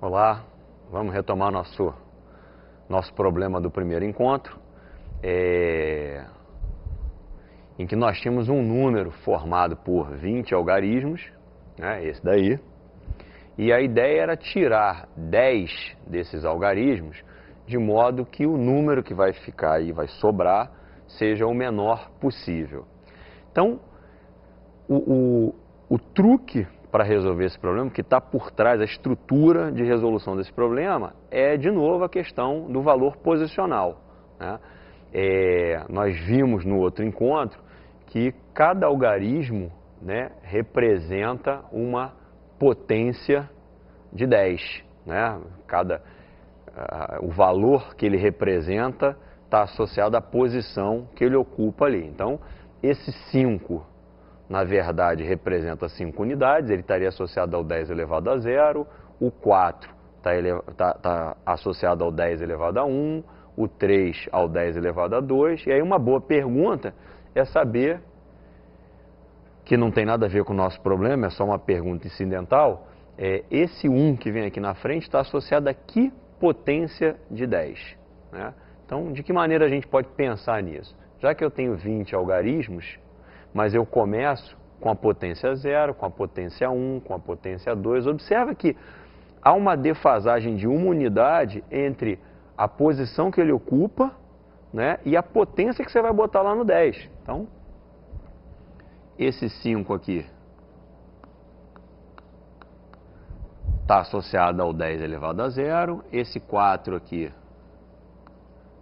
Olá, vamos retomar nosso problema do primeiro encontro, em que nós tínhamos um número formado por 20 algarismos, né, esse daí, e a ideia era tirar 10 desses algarismos, de modo que o número que vai ficar aí, vai sobrar, seja o menor possível. Então, o truque para resolver esse problema, que está por trás, a estrutura de resolução desse problema, é, de novo, a questão do valor posicional, né? Nós vimos no outro encontro que cada algarismo, né, representa uma potência de 10. Né? O valor que ele representa está associado à posição que ele ocupa ali. Então, esse 5, na verdade, representa 5 unidades, ele estaria associado ao 10 elevado a 0, o 4 está associado ao 10 elevado a 1, o 3 ao 10 elevado a 2, e aí uma boa pergunta é saber, que não tem nada a ver com o nosso problema, é só uma pergunta incidental, esse 1 que vem aqui na frente está associado a que potência de 10? Né? Então, de que maneira a gente pode pensar nisso? Já que eu tenho 20 algarismos, mas eu começo com a potência 0, com a potência 1, com a potência 2. Observa que há uma defasagem de uma unidade entre a posição que ele ocupa, né, e a potência que você vai botar lá no 10. Então, esse 5 aqui está associado ao 10 elevado a 0. Esse 4 aqui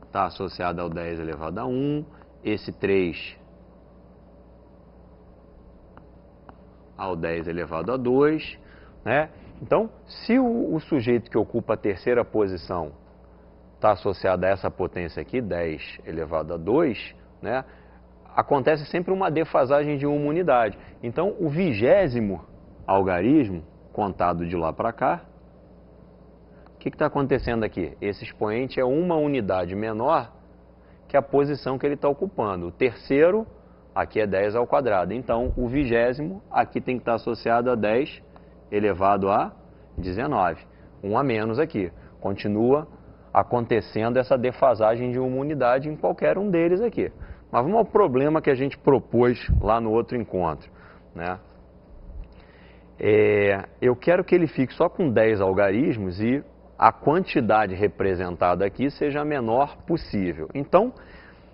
está associado ao 10 elevado a 1. Esse 3 ao 10 elevado a 2, né? Então, se o sujeito que ocupa a terceira posição está associado a essa potência aqui, 10 elevado a 2, né, acontece sempre uma defasagem de uma unidade. Então, o 20º algarismo, contado de lá para cá, o que está acontecendo aqui? Esse expoente é uma unidade menor que a posição que ele está ocupando. O terceiro, aqui é 10 ao quadrado. Então, o 20º aqui tem que estar associado a 10 elevado a 19. Um a menos aqui. Continua acontecendo essa defasagem de uma unidade em qualquer um deles aqui. Mas vamos ao problema que a gente propôs lá no outro encontro, né? Eu quero que ele fique só com 10 algarismos e a quantidade representada aqui seja a menor possível. Então,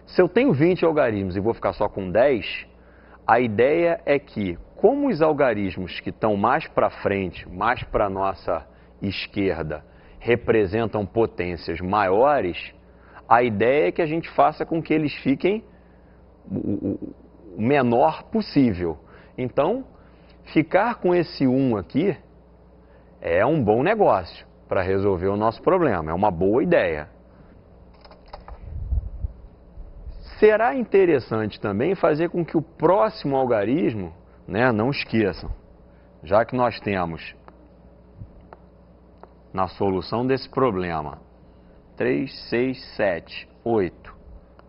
se eu tenho 20 algarismos e vou ficar só com 10, a ideia é que, como os algarismos que estão mais para frente, mais para a nossa esquerda, representam potências maiores, a ideia é que a gente faça com que eles fiquem o menor possível. Então, ficar com esse 1 aqui é um bom negócio para resolver o nosso problema, é uma boa ideia. Será interessante também fazer com que o próximo algarismo, né, não esqueçam, já que nós temos na solução desse problema 3, 6, 7, 8,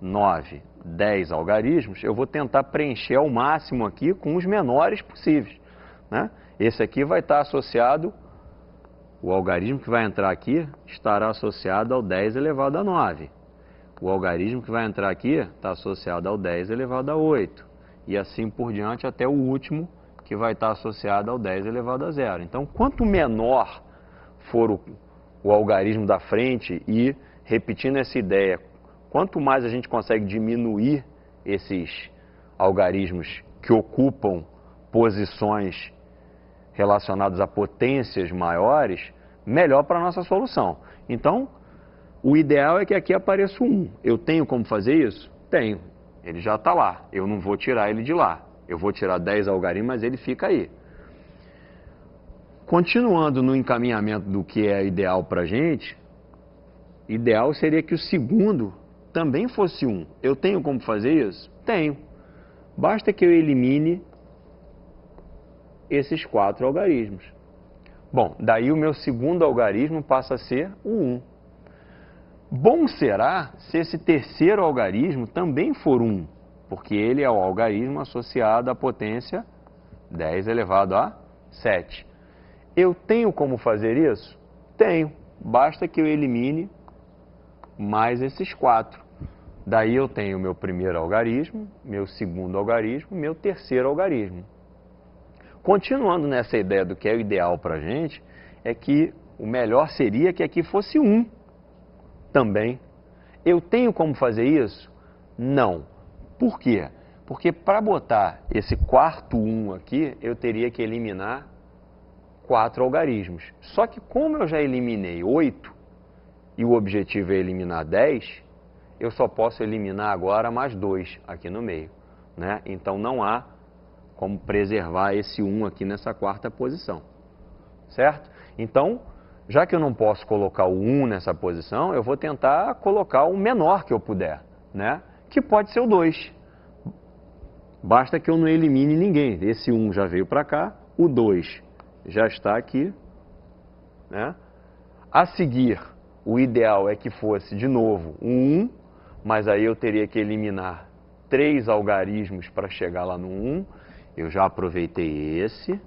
9, 10 algarismos, eu vou tentar preencher ao máximo aqui com os menores possíveis, né? Esse aqui vai estar associado, o algarismo que vai entrar aqui estará associado ao 10 elevado a 9. O algarismo que vai entrar aqui está associado ao 10 elevado a 8. E assim por diante até o último, que vai estar associado ao 10 elevado a 0. Então, quanto menor for o algarismo da frente, e, repetindo essa ideia, quanto mais a gente consegue diminuir esses algarismos que ocupam posições relacionadas a potências maiores, melhor para a nossa solução. Então, o ideal é que aqui apareça o 1. Eu tenho como fazer isso? Tenho. Ele já está lá. Eu não vou tirar ele de lá. Eu vou tirar 10 algarismos, mas ele fica aí. Continuando no encaminhamento do que é ideal para a gente, ideal seria que o segundo também fosse 1. Eu tenho como fazer isso? Tenho. Basta que eu elimine esses 4 algarismos. Bom, daí o meu segundo algarismo passa a ser o 1. Bom será se esse terceiro algarismo também for 1, porque ele é o algarismo associado à potência 10 elevado a 7. Eu tenho como fazer isso? Tenho. Basta que eu elimine mais esses 4. Daí eu tenho meu primeiro algarismo, meu segundo algarismo, meu terceiro algarismo. Continuando nessa ideia do que é o ideal para a gente, é que o melhor seria que aqui fosse 1 também. Eu tenho como fazer isso? Não. Por quê? Porque para botar esse quarto 1 aqui, eu teria que eliminar 4 algarismos. Só que como eu já eliminei 8, e o objetivo é eliminar 10, eu só posso eliminar agora mais 2 aqui no meio, né? Então não há como preservar esse 1 aqui nessa quarta posição, certo? Então, já que eu não posso colocar o 1 nessa posição, eu vou tentar colocar o menor que eu puder, né? Que pode ser o 2. Basta que eu não elimine ninguém. Esse 1 já veio para cá, o 2 já está aqui, né? A seguir, o ideal é que fosse de novo um 1, mas aí eu teria que eliminar 3 algarismos para chegar lá no 1. Eu já aproveitei esse,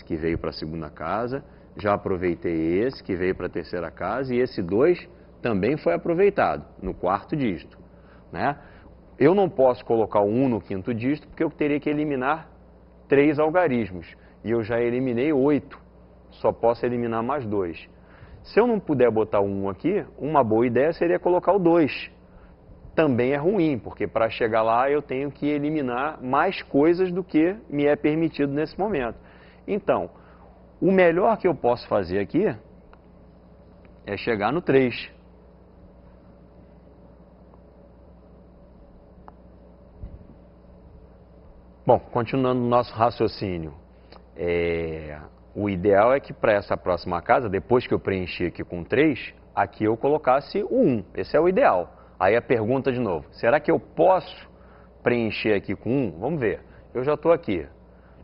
que veio para a segunda casa, já aproveitei esse, que veio para a terceira casa, e esse 2 também foi aproveitado no quarto dígito, né? Eu não posso colocar o 1 no quinto dígito, porque eu teria que eliminar 3 algarismos, e eu já eliminei 8, só posso eliminar mais 2. Se eu não puder botar o 1 aqui, uma boa ideia seria colocar o 2. Também é ruim, porque para chegar lá eu tenho que eliminar mais coisas do que me é permitido nesse momento. Então, o melhor que eu posso fazer aqui é chegar no 3. Bom, continuando o nosso raciocínio, o ideal é que para essa próxima casa, depois que eu preencher aqui com 3, aqui eu colocasse o 1. Esse é o ideal. Aí a pergunta de novo, será que eu posso preencher aqui com 1? Vamos ver, eu já estou aqui.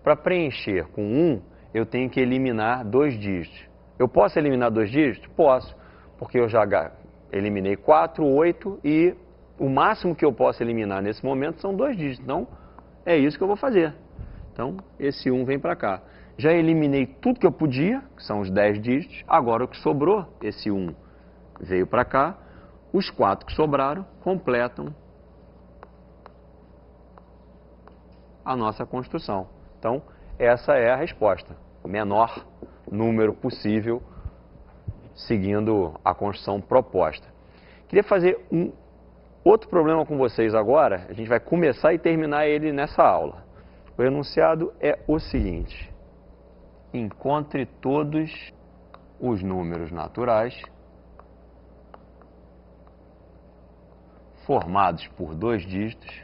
Para preencher com 1, eu tenho que eliminar 2 dígitos. Eu posso eliminar 2 dígitos? Posso, porque eu já eliminei 4, 8 e o máximo que eu posso eliminar nesse momento são 2 dígitos. Então, é isso que eu vou fazer. Então, esse 1 vem para cá. Já eliminei tudo que eu podia, que são os 10 dígitos. Agora o que sobrou, esse 1 veio para cá. Os 4 que sobraram completam a nossa construção. Então, essa é a resposta. O menor número possível, seguindo a construção proposta. Queria fazer um outro problema com vocês agora. A gente vai começar e terminar ele nessa aula. O enunciado é o seguinte: encontre todos os números naturais formados por 2 dígitos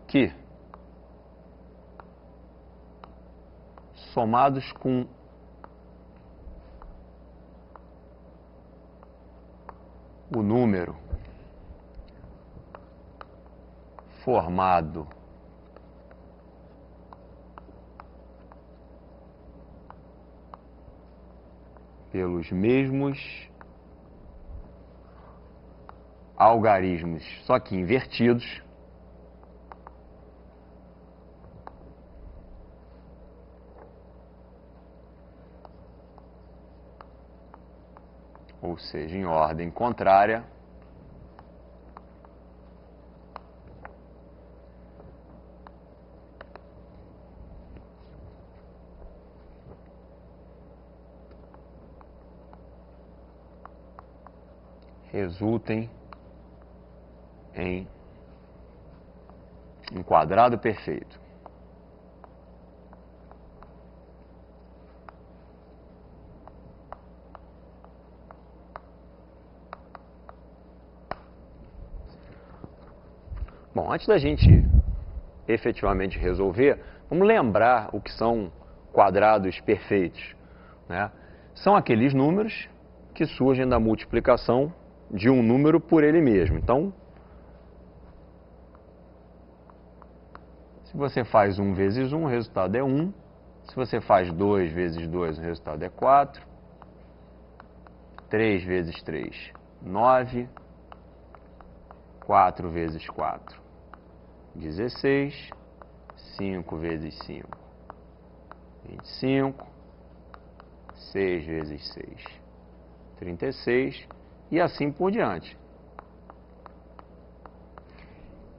que, somados com o número formado pelos mesmos algarismos, só que invertidos, ou seja, em ordem contrária, resultem em um quadrado perfeito. Bom, antes da gente efetivamente resolver, vamos lembrar o que são quadrados perfeitos, né? São aqueles números que surgem da multiplicação de um número por ele mesmo. Então, se você faz 1 vezes 1, o resultado é 1. Se você faz 2 vezes 2, o resultado é 4. 3 vezes 3, 9. 4 vezes 4, 16. 5 vezes 5, 25. 6 vezes 6, 36. E assim por diante.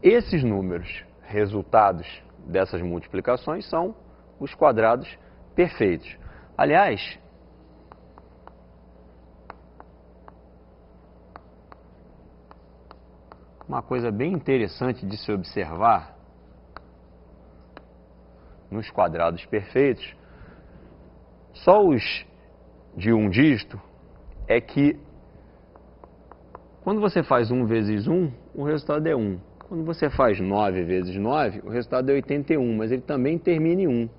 Esses números, resultados dessas multiplicações, são os quadrados perfeitos. Aliás, uma coisa bem interessante de se observar nos quadrados perfeitos, só os de um dígito, é que quando você faz 1 vezes 1, o resultado é 1. Quando você faz 9 vezes 9, o resultado é 81, mas ele também termina em 1.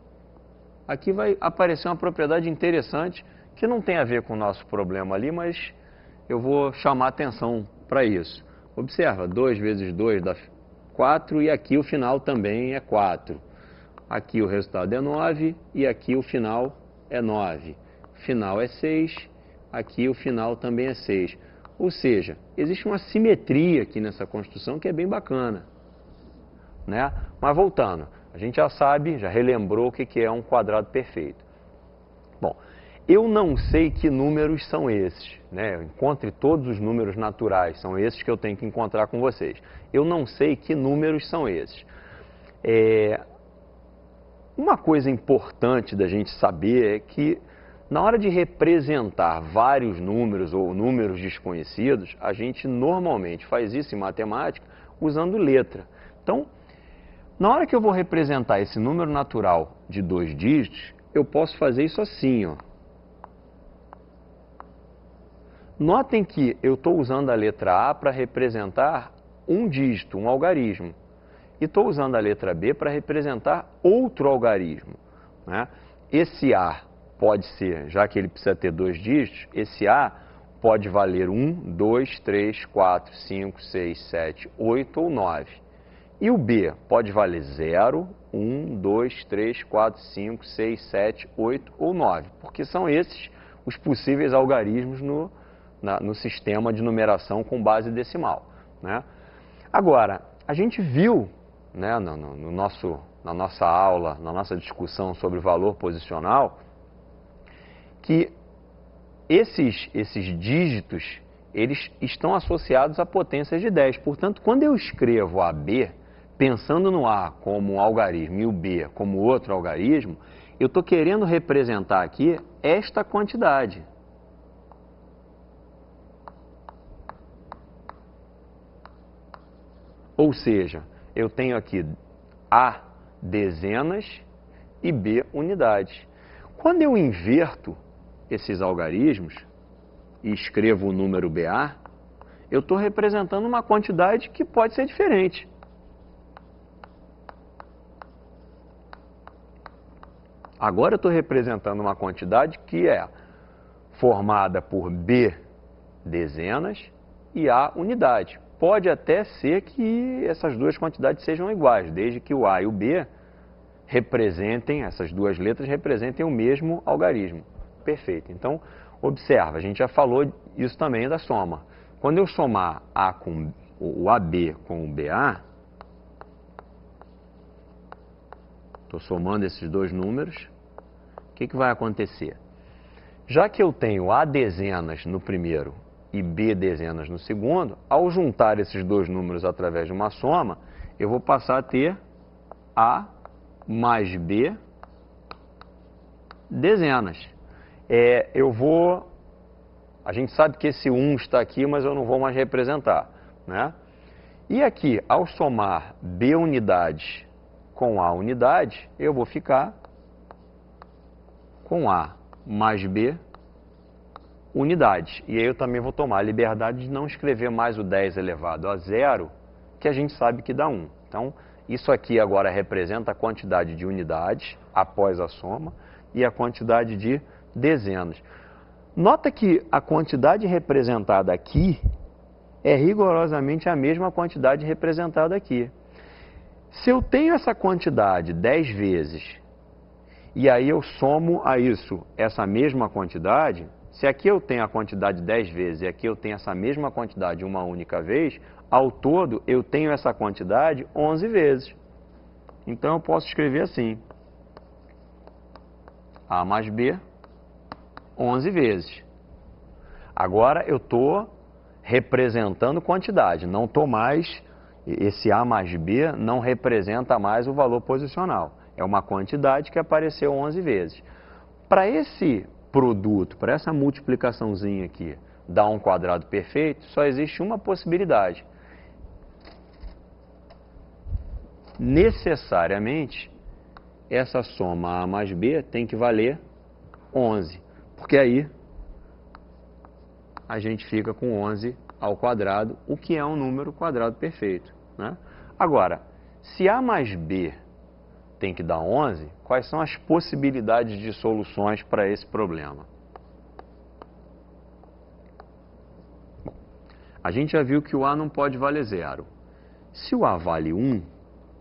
Aqui vai aparecer uma propriedade interessante que não tem a ver com o nosso problema ali, mas eu vou chamar atenção para isso. Observa, 2 vezes 2 dá 4 e aqui o final também é 4. Aqui o resultado é 9 e aqui o final é 9. O final é 6, aqui o final também é 6. Ou seja, existe uma simetria aqui nessa construção que é bem bacana, né? Mas voltando, a gente já sabe, já relembrou o que é um quadrado perfeito. Bom, eu não sei que números são esses, né? Encontre todos os números naturais, são esses que eu tenho que encontrar com vocês. Eu não sei que números são esses. Uma coisa importante da gente saber é que na hora de representar vários números ou números desconhecidos, a gente normalmente faz isso em matemática usando letra. Então, na hora que eu vou representar esse número natural de 2 dígitos, eu posso fazer isso assim, ó. Notem que eu estou usando a letra A para representar um dígito, um algarismo. E estou usando a letra B para representar outro algarismo, né? Esse A pode ser, já que ele precisa ter 2 dígitos, esse A pode valer 1, 2, 3, 4, 5, 6, 7, 8 ou 9. E o B pode valer 0, 1, 2, 3, 4, 5, 6, 7, 8 ou 9, porque são esses os possíveis algarismos no sistema de numeração com base decimal, né? Agora, a gente viu, né, na nossa aula, na nossa discussão sobre valor posicional, que esses dígitos, eles estão associados a potências de 10. Portanto, quando eu escrevo AB, pensando no A como um algarismo e o B como outro algarismo, eu estou querendo representar aqui esta quantidade. Ou seja, eu tenho aqui A dezenas e B unidades. Quando eu inverto esses algarismos e escrevo o número BA, eu estou representando uma quantidade que pode ser diferente. Agora eu estou representando uma quantidade que é formada por B dezenas e A unidade. Pode até ser que essas duas quantidades sejam iguais, desde que o A e o B representem, essas duas letras representem o mesmo algarismo. Perfeito. Então, observa, a gente já falou isso também da soma. Quando eu somar o AB com o BA, estou somando esses dois números, o que vai acontecer? Já que eu tenho A dezenas no primeiro e B dezenas no segundo, ao juntar esses dois números através de uma soma, eu vou passar a ter A mais B dezenas. A gente sabe que esse 1 está aqui, mas eu não vou mais representar, né? E aqui, ao somar B unidades com A unidade, eu vou ficar com A mais B unidades. E aí eu também vou tomar a liberdade de não escrever mais o 10 elevado a 0, que a gente sabe que dá 1. Então, isso aqui agora representa a quantidade de unidades após a soma e a quantidade de dezenas. Nota que a quantidade representada aqui é rigorosamente a mesma quantidade representada aqui. Se eu tenho essa quantidade 10 vezes e aí eu somo a isso essa mesma quantidade, Se aqui eu tenho a quantidade 10 vezes e aqui eu tenho essa mesma quantidade uma única vez, ao todo eu tenho essa quantidade 11 vezes. Então eu posso escrever assim: A mais B, 11 vezes. Agora eu estou representando quantidade, não estou mais, esse A mais B não representa mais o valor posicional. É uma quantidade que apareceu 11 vezes. Para esse produto, para essa multiplicaçãozinha aqui, dar um quadrado perfeito, só existe uma possibilidade. Necessariamente, essa soma A mais B tem que valer 11, porque aí a gente fica com 11 ao quadrado, o que é um número quadrado perfeito, né? Agora, se A mais B tem que dar 11, quais são as possibilidades de soluções para esse problema? Bom, a gente já viu que o A não pode valer 0. Se o A vale 1,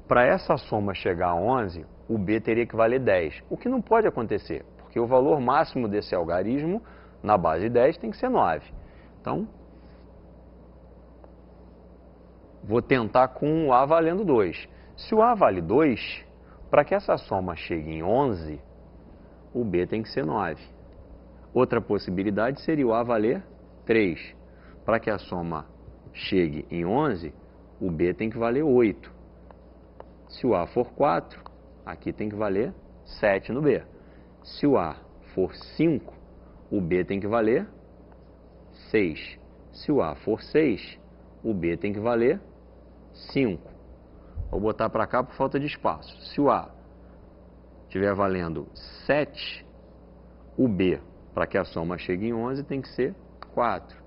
para essa soma chegar a 11, o B teria que valer 10, o que não pode acontecer, porque o valor máximo desse algarismo, na base 10, tem que ser 9. Então, vou tentar com o A valendo 2. Se o A vale 2, para que essa soma chegue em 11, o B tem que ser 9. Outra possibilidade seria o A valer 3. Para que a soma chegue em 11, o B tem que valer 8. Se o A for 4, aqui tem que valer 7 no B. Se o A for 5, o B tem que valer 6. Se o A for 6, o B tem que valer 5. Vou botar para cá por falta de espaço. Se o A estiver valendo 7, o B, para que a soma chegue em 11, tem que ser 4.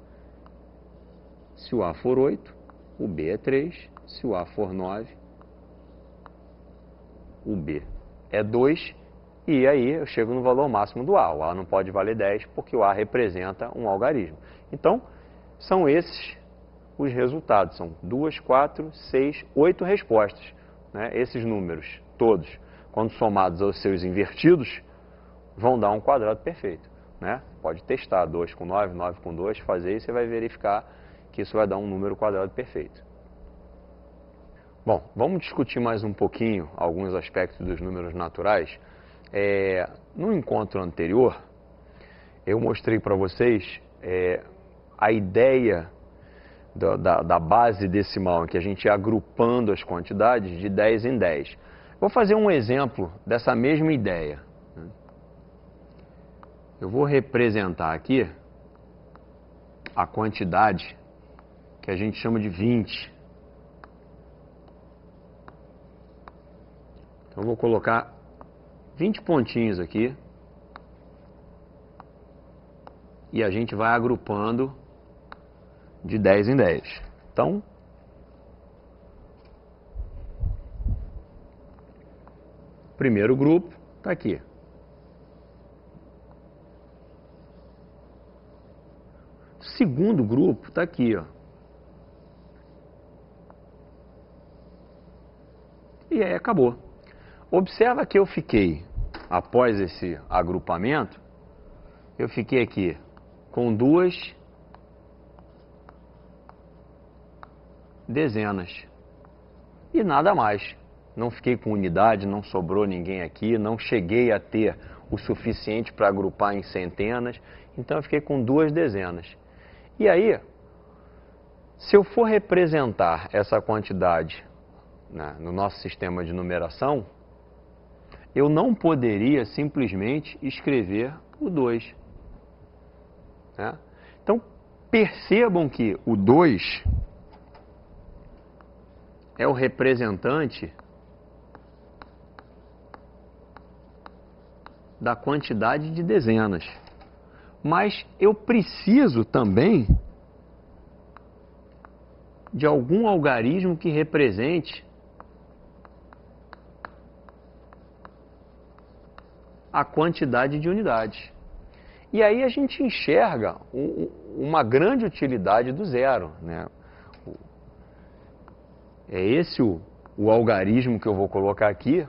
Se o A for 8, o B é 3. Se o A for 9, o B é 2. E aí eu chego no valor máximo do A. O A não pode valer 10 porque o A representa um algarismo. Então, são esses os resultados. São 2, 4, 6, 8 respostas, né? Esses números todos, quando somados aos seus invertidos, vão dar um quadrado perfeito, né? Pode testar 2 com 9, 9 com 2, fazer e você vai verificar que isso vai dar um número quadrado perfeito. Bom, vamos discutir mais um pouquinho alguns aspectos dos números naturais. No encontro anterior, eu mostrei para vocês a ideia da base decimal, em que a gente ia agrupando as quantidades de 10 em 10. Vou fazer um exemplo dessa mesma ideia. Eu vou representar aqui a quantidade que a gente chama de 20. Então, eu vou colocar 20 pontinhos aqui e a gente vai agrupando de 10 em 10. Então, primeiro grupo está aqui. Segundo grupo está aqui, ó. E aí acabou. Observa que eu fiquei, após esse agrupamento, eu fiquei aqui com 2 dezenas e nada mais. Não fiquei com unidade, não sobrou ninguém aqui, não cheguei a ter o suficiente para agrupar em centenas, então eu fiquei com 2 dezenas. E aí, se eu for representar essa quantidade, né, no nosso sistema de numeração, eu não poderia simplesmente escrever o 2. Né? Então, percebam que o 2 é o representante da quantidade de dezenas. Mas eu preciso também de algum algarismo que represente a quantidade de unidades. E aí a gente enxerga uma grande utilidade do zero, né? É esse o algarismo que eu vou colocar aqui,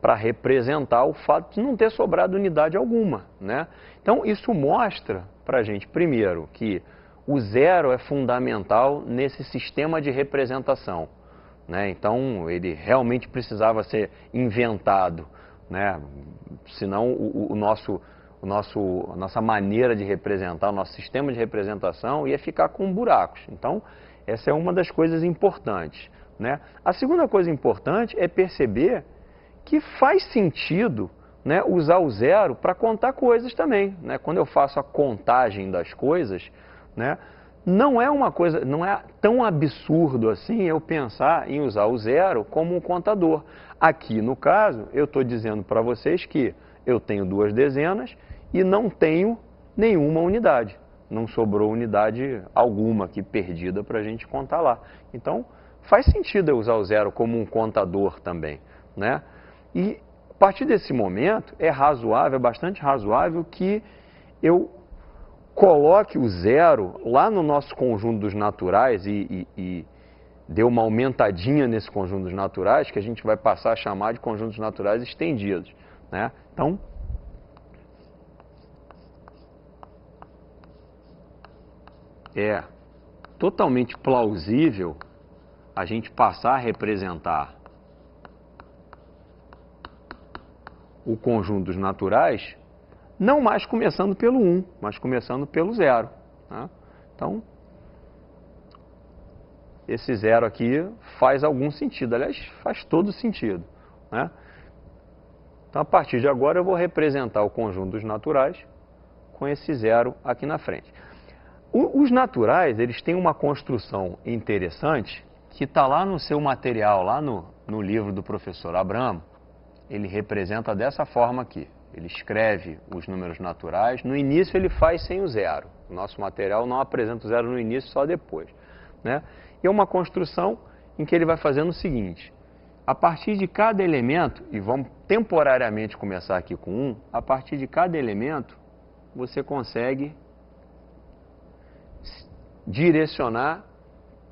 para representar o fato de não ter sobrado unidade alguma, né? Então, isso mostra para a gente, primeiro, que o zero é fundamental nesse sistema de representação, né? Então, ele realmente precisava ser inventado, né? Senão, a nossa maneira de representar, o nosso sistema de representação ia ficar com buracos. Então, essa é uma das coisas importantes, né? A segunda coisa importante é perceber que faz sentido, né, usar o zero para contar coisas também, né? Quando eu faço a contagem das coisas, né, não é tão absurdo assim eu pensar em usar o zero como um contador. Aqui, no caso, eu estou dizendo para vocês que eu tenho 2 dezenas e não tenho nenhuma unidade. Não sobrou unidade alguma aqui perdida para a gente contar lá. Então, faz sentido eu usar o zero como um contador também, né? E a partir desse momento é razoável, é bastante razoável que eu coloque o zero lá no nosso conjunto dos naturais e dê uma aumentadinha nesse conjunto dos naturais, que a gente vai passar a chamar de conjuntos naturais estendidos, né? Então, é totalmente plausível a gente passar a representar o conjunto dos naturais, não mais começando pelo 1, mas começando pelo 0. Né? Então, esse 0 aqui faz algum sentido, aliás, faz todo sentido. Né? Então, a partir de agora, eu vou representar o conjunto dos naturais com esse 0 aqui na frente. Os naturais, eles têm uma construção interessante que está lá no seu material, lá no livro do professor Abramo. Ele representa dessa forma aqui. Ele escreve os números naturais. No início ele faz sem o zero. O nosso material não apresenta o zero no início, só depois. Né? E é uma construção em que ele vai fazendo o seguinte. A partir de cada elemento, e vamos temporariamente começar aqui com 1, a partir de cada elemento você consegue direcionar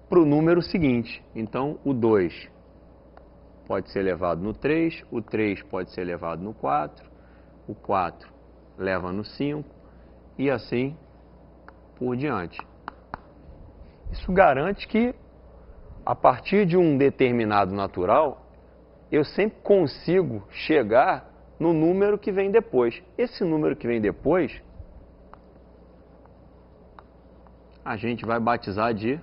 para o número seguinte. Então o 2 pode ser levado no 3, o 3 pode ser levado no 4, o 4 leva no 5 e assim por diante. Isso garante que a partir de um determinado natural, eu sempre consigo chegar no número que vem depois. Esse número que vem depois, a gente vai batizar de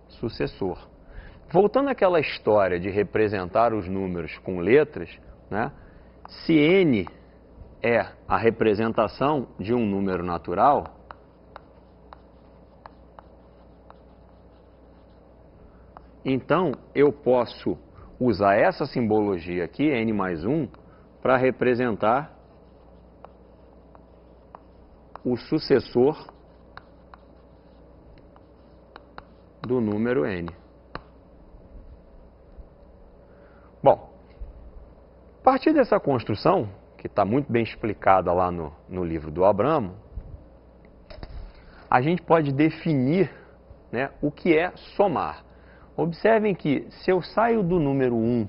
sucessor. Voltando àquela história de representar os números com letras, né? Se n é a representação de um número natural, então eu posso usar essa simbologia aqui, n mais 1, para representar o sucessor do número n. Bom, a partir dessa construção, que está muito bem explicada lá no livro do Abramo, a gente pode definir, né, o que é somar. Observem que se eu saio do número 1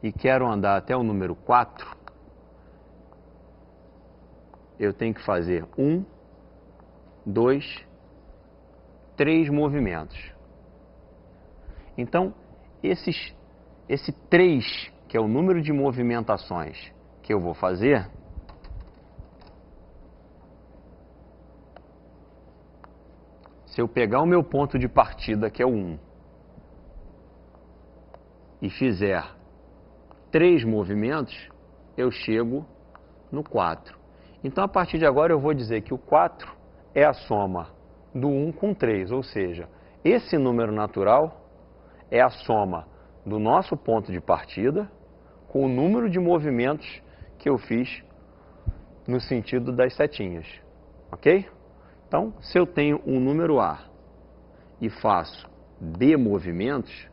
e quero andar até o número 4, eu tenho que fazer 1, 2, 3 movimentos. Então, esse 3, que é o número de movimentações que eu vou fazer, se eu pegar o meu ponto de partida, que é o 1, e fizer 3 movimentos, eu chego no 4. Então, a partir de agora, eu vou dizer que o 4 é a soma do 1 com 3, ou seja, esse número natural é a soma do nosso ponto de partida com o número de movimentos que eu fiz no sentido das setinhas, ok? Então, se eu tenho um número A e faço B movimentos,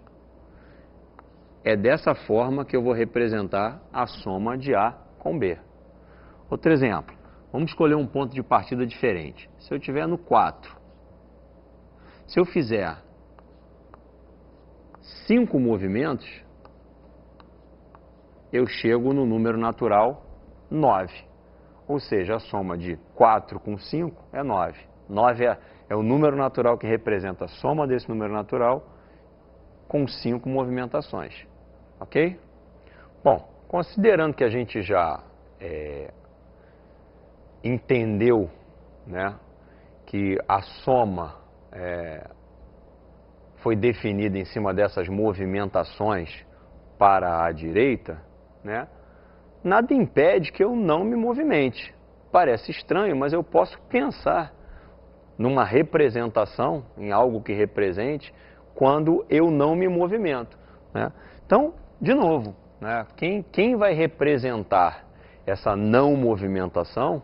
é dessa forma que eu vou representar a soma de A com B. Outro exemplo, vamos escolher um ponto de partida diferente. Se eu estiver no 4, se eu fizer 5 movimentos, eu chego no número natural 9. Ou seja, a soma de 4 com 5 é 9. 9 é o número natural que representa a soma desse número natural com 5 movimentações. Ok? Bom, considerando que a gente já entendeu, né, que a soma foi definida em cima dessas movimentações para a direita, né, nada impede que eu não me movimente. Parece estranho, mas eu posso pensar numa representação, em algo que represente, quando eu não me movimento, né? Então, de novo, né, quem vai representar essa não movimentação,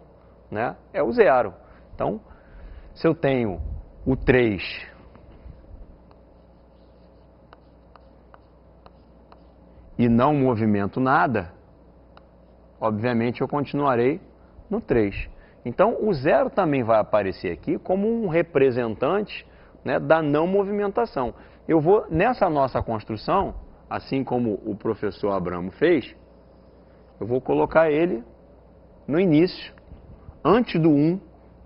né, é o zero. Então, se eu tenho o 3 e não movimento nada, obviamente eu continuarei no 3. Então, o zero também vai aparecer aqui como um representante, né, da não movimentação. Eu vou, nessa nossa construção, assim como o professor Abramo fez, eu vou colocar ele no início, antes do 1,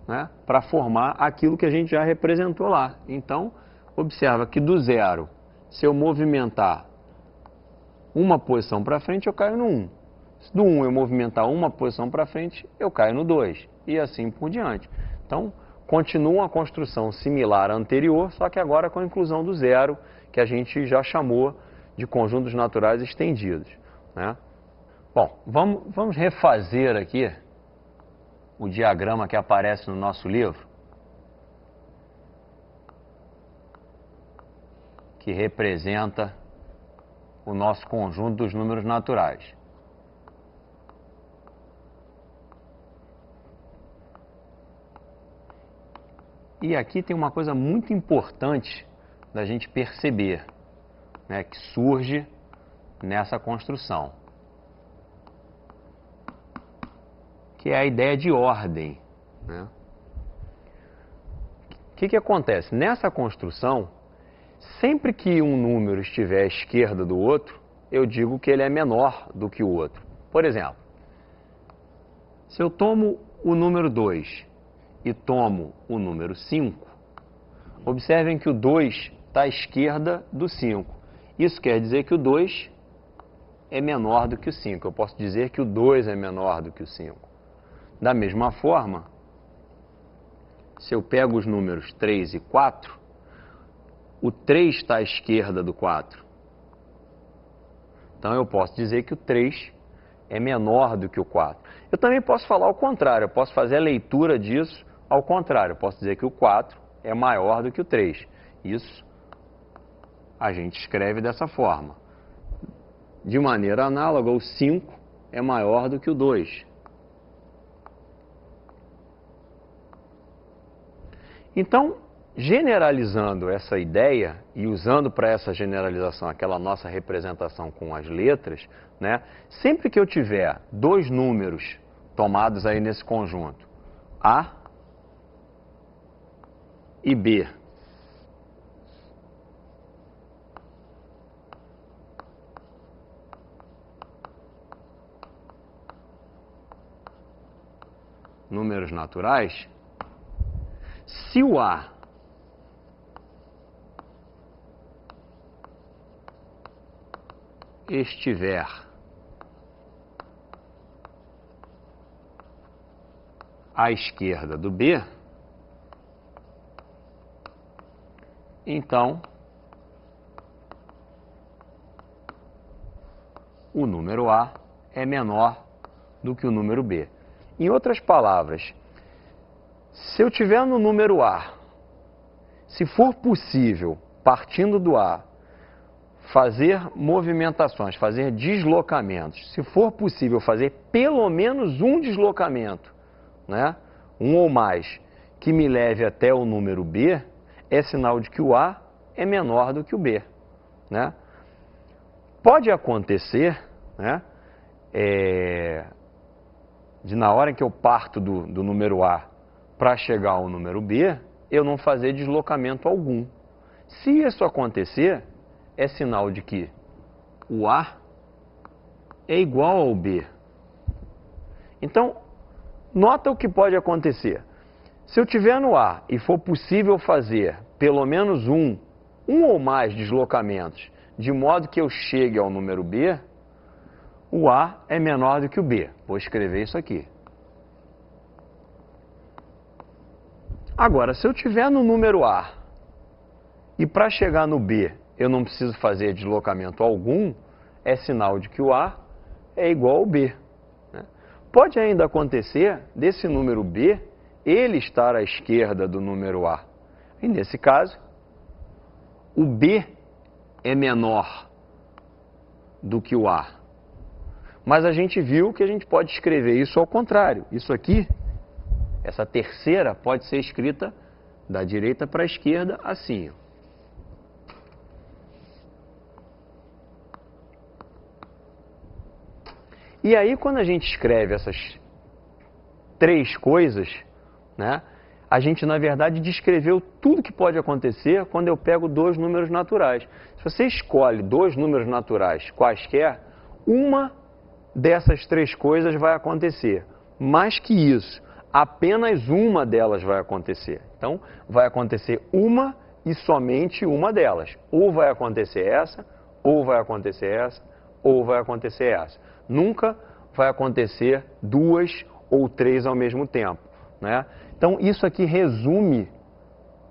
né, para formar aquilo que a gente já representou lá. Então, observa que do 0, se eu movimentar uma posição para frente, eu caio no 1. Se do 1 eu movimentar uma posição para frente, eu caio no 2. E assim por diante. Então, continua uma construção similar à anterior, só que agora com a inclusão do 0, que a gente já chamou de conjuntos naturais estendidos, né? Bom, vamos refazer aqui o diagrama que aparece no nosso livro, que representa o nosso conjunto dos números naturais. E aqui tem uma coisa muito importante da gente perceber, né, que surge nessa construção, que é a ideia de ordem, né? O que acontece? Nessa construção, sempre que um número estiver à esquerda do outro, eu digo que ele é menor do que o outro. Por exemplo, se eu tomo o número 2 e tomo o número 5, observem que o 2 está à esquerda do 5. Isso quer dizer que o 2 é menor do que o 5. Eu posso dizer que o 2 é menor do que o 5. Da mesma forma, se eu pego os números 3 e 4, o 3 está à esquerda do 4. Então eu posso dizer que o 3 é menor do que o 4. Eu também posso falar o contrário, eu posso fazer a leitura disso ao contrário. Eu posso dizer que o 4 é maior do que o 3. Isso a gente escreve dessa forma. De maneira análoga, o 5 é maior do que o 2. Então, generalizando essa ideia e usando para essa generalização aquela nossa representação com as letras, né, sempre que eu tiver dois números tomados aí nesse conjunto, A e B, números naturais, se o A estiver à esquerda do B, então o número A é menor do que o número B. Em outras palavras, se eu tiver no número A, se for possível, partindo do A, fazer movimentações, fazer deslocamentos, se for possível fazer pelo menos um deslocamento, né, um ou mais, que me leve até o número B, é sinal de que o A é menor do que o B, né? Pode acontecer, né, de na hora em que eu parto do número A para chegar ao número B, eu não fazer deslocamento algum. Se isso acontecer, é sinal de que o A é igual ao B. Então, nota o que pode acontecer. Se eu tiver no A e for possível fazer pelo menos um ou mais deslocamentos, de modo que eu chegue ao número B, o A é menor do que o B. Vou escrever isso aqui. Agora, se eu tiver no número A e para chegar no B eu não preciso fazer deslocamento algum, é sinal de que o A é igual ao B. Pode ainda acontecer desse número B, ele estar à esquerda do número A. E nesse caso, o B é menor do que o A. Mas a gente viu que a gente pode escrever isso ao contrário. Isso aqui, essa terceira, pode ser escrita da direita para a esquerda assim. E aí, quando a gente escreve essas três coisas, né, a gente, na verdade, descreveu tudo que pode acontecer quando eu pego dois números naturais. Se você escolhe dois números naturais quaisquer, uma dessas três coisas vai acontecer. Mais que isso, apenas uma delas vai acontecer. Então, vai acontecer uma e somente uma delas. Ou vai acontecer essa, ou vai acontecer essa, ou vai acontecer essa. Nunca vai acontecer duas ou três ao mesmo tempo, né? Então, isso aqui resume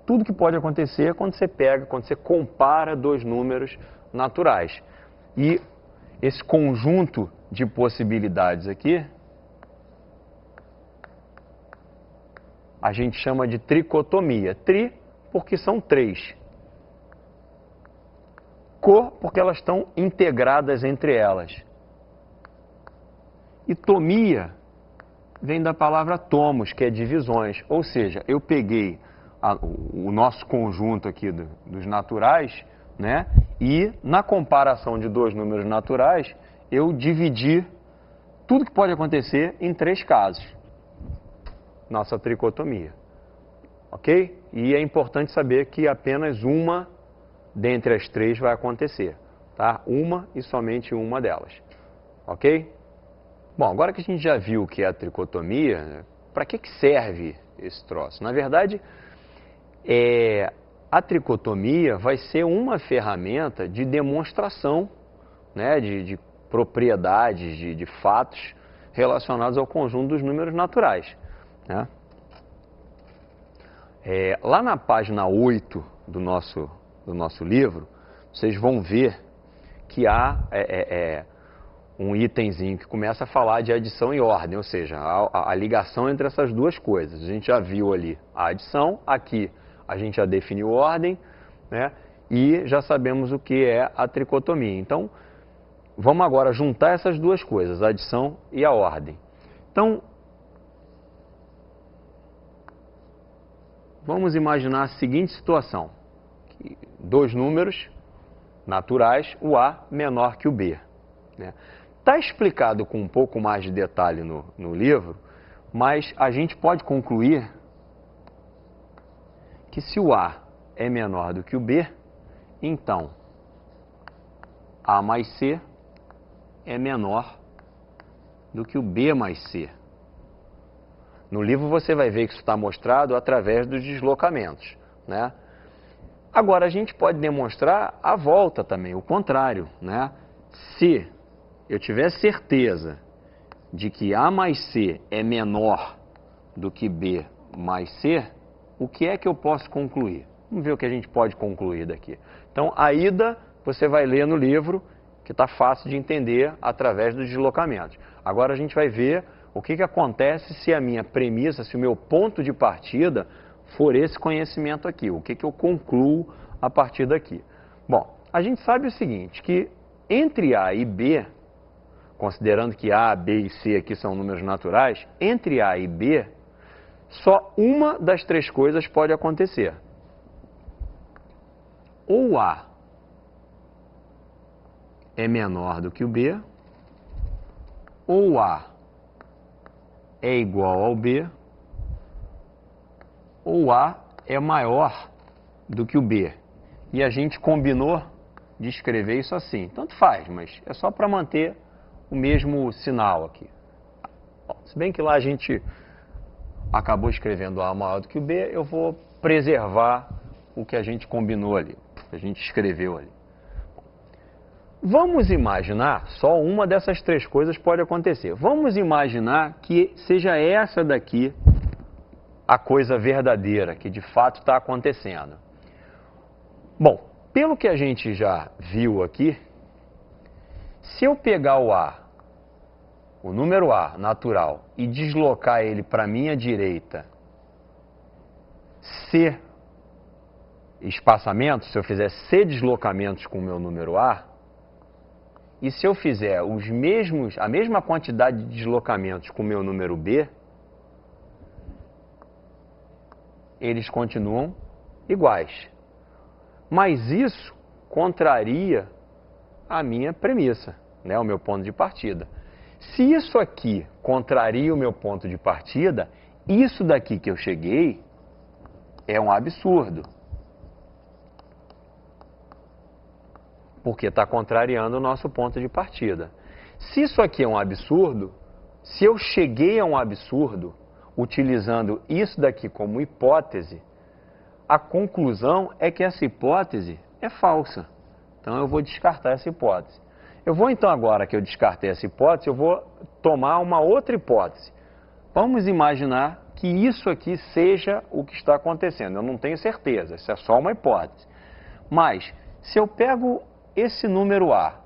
tudo que pode acontecer quando você compara dois números naturais. E esse conjunto de possibilidades aqui, a gente chama de tricotomia. Tri, porque são três. Co, porque elas estão integradas entre elas. E tomia vem da palavra tomos, que é divisões. Ou seja, eu peguei o nosso conjunto aqui dos naturais, né? E na comparação de dois números naturais, eu dividi tudo que pode acontecer em três casos. Nossa tricotomia. Ok? E é importante saber que apenas uma dentre as três vai acontecer. Tá? Uma e somente uma delas. Ok? Bom, agora que a gente já viu o que é a tricotomia, para que serve esse troço? Na verdade, a tricotomia vai ser uma ferramenta de demonstração, né, de propriedades, de fatos relacionados ao conjunto dos números naturais, né? Lá na página 8 do nosso livro, vocês vão ver que há um itemzinho que começa a falar de adição e ordem, ou seja, a ligação entre essas duas coisas. A gente já viu ali a adição, aqui a gente já definiu ordem, né? E já sabemos o que é a tricotomia. Então, vamos agora juntar essas duas coisas, a adição e a ordem. Então, vamos imaginar a seguinte situação. Dois números naturais, o A menor que o B, né? Está explicado com um pouco mais de detalhe no livro, mas a gente pode concluir que se o A é menor do que o B, então A mais C é menor do que o B mais C. No livro você vai ver que isso está mostrado através dos deslocamentos, né? Agora, a gente pode demonstrar a volta também, o contrário, né? Se eu tiver certeza de que A mais C é menor do que B mais C, o que é que eu posso concluir? Vamos ver o que a gente pode concluir daqui. Então, a ida você vai ler no livro, que está fácil de entender através dos deslocamentos. Agora a gente vai ver o que acontece se a minha premissa, se o meu ponto de partida for esse conhecimento aqui. O que eu concluo a partir daqui? Bom, a gente sabe o seguinte, que entre A e B, considerando que A, B e C aqui são números naturais, entre A e B, só uma das três coisas pode acontecer. Ou A é menor do que o B, ou A é igual ao B, ou A é maior do que o B. E a gente combinou de escrever isso assim. Tanto faz, mas é só para manter o mesmo sinal aqui. Bom, se bem que lá a gente acabou escrevendo A maior do que o B, eu vou preservar o que a gente combinou ali, que a gente escreveu ali. Vamos imaginar, só uma dessas três coisas pode acontecer. Vamos imaginar que seja essa daqui a coisa verdadeira, que de fato está acontecendo. Bom, pelo que a gente já viu aqui, se eu pegar o A, o número A natural, e deslocar ele para a minha direita, C espaçamentos, se eu fizer C deslocamentos com o meu número A, e se eu fizer a mesma quantidade de deslocamentos com o meu número B, eles continuam iguais. Mas isso contraria a minha premissa, né, o meu ponto de partida. Se isso aqui contraria o meu ponto de partida, isso daqui que eu cheguei é um absurdo. Porque está contrariando o nosso ponto de partida. Se isso aqui é um absurdo, se eu cheguei a um absurdo utilizando isso daqui como hipótese, a conclusão é que essa hipótese é falsa. Então eu vou descartar essa hipótese. Eu vou então, agora que eu descartei essa hipótese, eu vou tomar uma outra hipótese. Vamos imaginar que isso aqui seja o que está acontecendo. Eu não tenho certeza, isso é só uma hipótese. Mas, se eu pego esse número A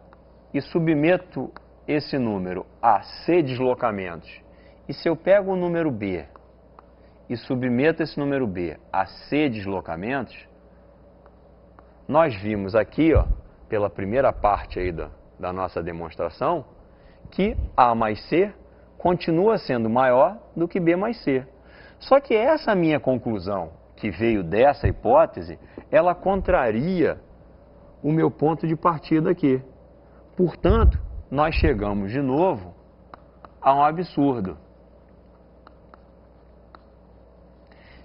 e submeto esse número a C deslocamentos, e se eu pego o número B e submeto esse número B a C deslocamentos, nós vimos aqui, ó, pela primeira parte aí da nossa demonstração, que A mais C continua sendo maior do que B mais C. Só que essa minha conclusão, que veio dessa hipótese, ela contraria o meu ponto de partida aqui. Portanto, nós chegamos de novo a um absurdo.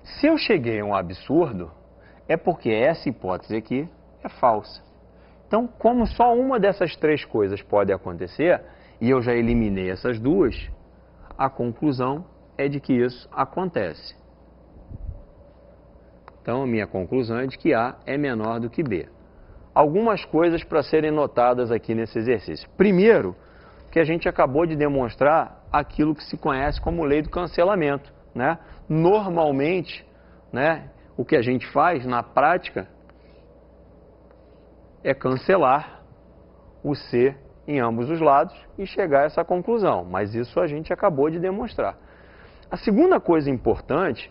Se eu cheguei a um absurdo, é porque essa hipótese aqui é falsa. Então, como só uma dessas três coisas pode acontecer, e eu já eliminei essas duas, a conclusão é de que isso acontece. Então, a minha conclusão é de que A é menor do que B. Algumas coisas para serem notadas aqui nesse exercício. Primeiro, que a gente acabou de demonstrar aquilo que se conhece como lei do cancelamento, né? Normalmente, né, o que a gente faz na prática é cancelar o C em ambos os lados e chegar a essa conclusão, mas isso a gente acabou de demonstrar. A segunda coisa importante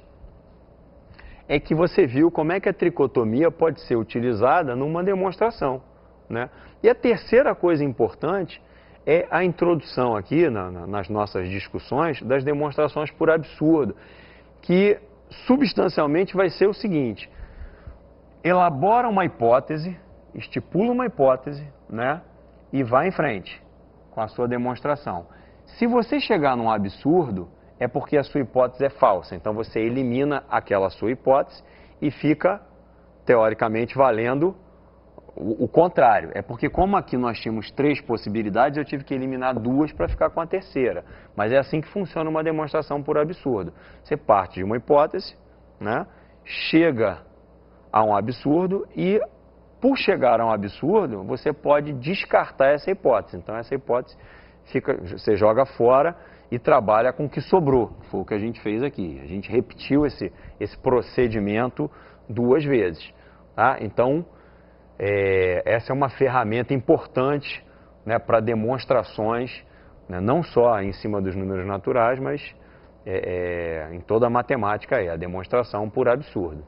é que você viu como é que a tricotomia pode ser utilizada numa demonstração, né? E a terceira coisa importante é a introdução aqui nas nossas discussões das demonstrações por absurdo, que substancialmente vai ser o seguinte: elabora uma hipótese, estipula uma hipótese, né? E vai em frente com a sua demonstração. Se você chegar num absurdo, é porque a sua hipótese é falsa. Então você elimina aquela sua hipótese e fica, teoricamente, valendo o contrário. É porque, como aqui nós tínhamos três possibilidades, eu tive que eliminar duas para ficar com a terceira. Mas é assim que funciona uma demonstração por absurdo. Você parte de uma hipótese, né? Chega a um absurdo e, por chegar a um absurdo, você pode descartar essa hipótese. Então essa hipótese você joga fora e trabalha com o que sobrou. Foi o que a gente fez aqui. A gente repetiu esse procedimento duas vezes. Tá? Então, essa é uma ferramenta importante, né, para demonstrações, né, não só em cima dos números naturais, mas em toda a matemática, a demonstração por absurdo.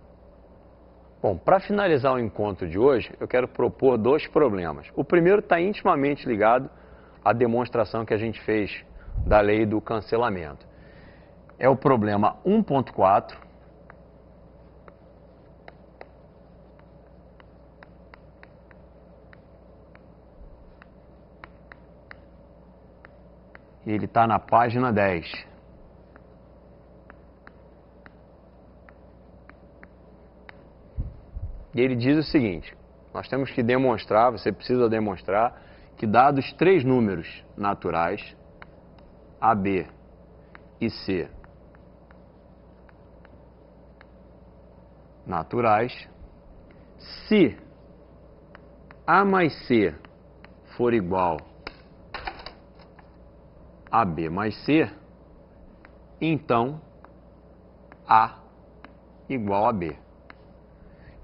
Bom, para finalizar o encontro de hoje, eu quero propor dois problemas. O primeiro está intimamente ligado à demonstração que a gente fez da lei do cancelamento. É o problema 1.4. E ele está na página 10. E ele diz o seguinte: nós temos que demonstrar, você precisa demonstrar, que dados 3 números naturais, A, B e C, naturais, se A mais C for igual a B mais C, então A igual a B.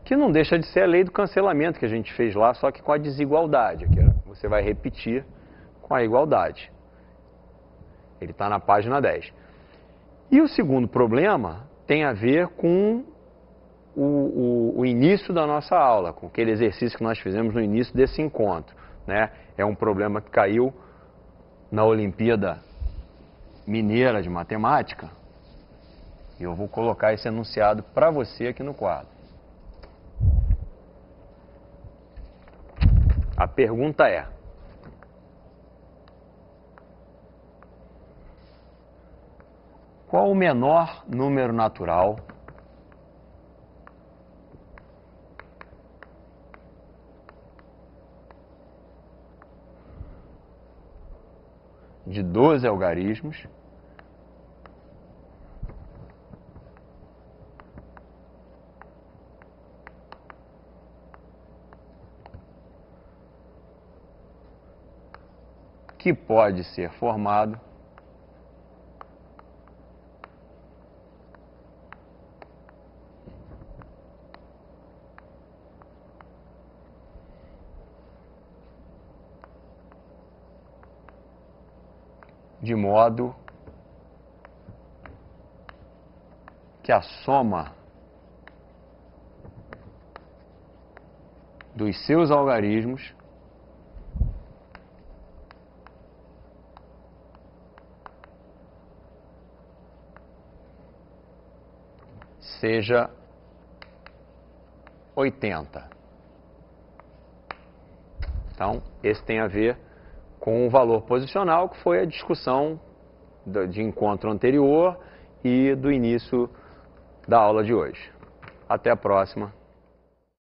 Que não deixa de ser a lei do cancelamento que a gente fez lá, só que com a desigualdade. Aqui, você vai repetir com a igualdade. Ele está na página 10. E o segundo problema tem a ver com o início da nossa aula, com aquele exercício que nós fizemos no início desse encontro, né? É um problema que caiu na Olimpíada Mineira de Matemática. E eu vou colocar esse enunciado para você aqui no quadro. A pergunta é: qual o menor número natural de 12 algarismos que pode ser formado de modo que a soma dos seus algarismos seja 80. Então, esse tem a ver com o valor posicional, que foi a discussão de encontro anterior e do início da aula de hoje. Até a próxima.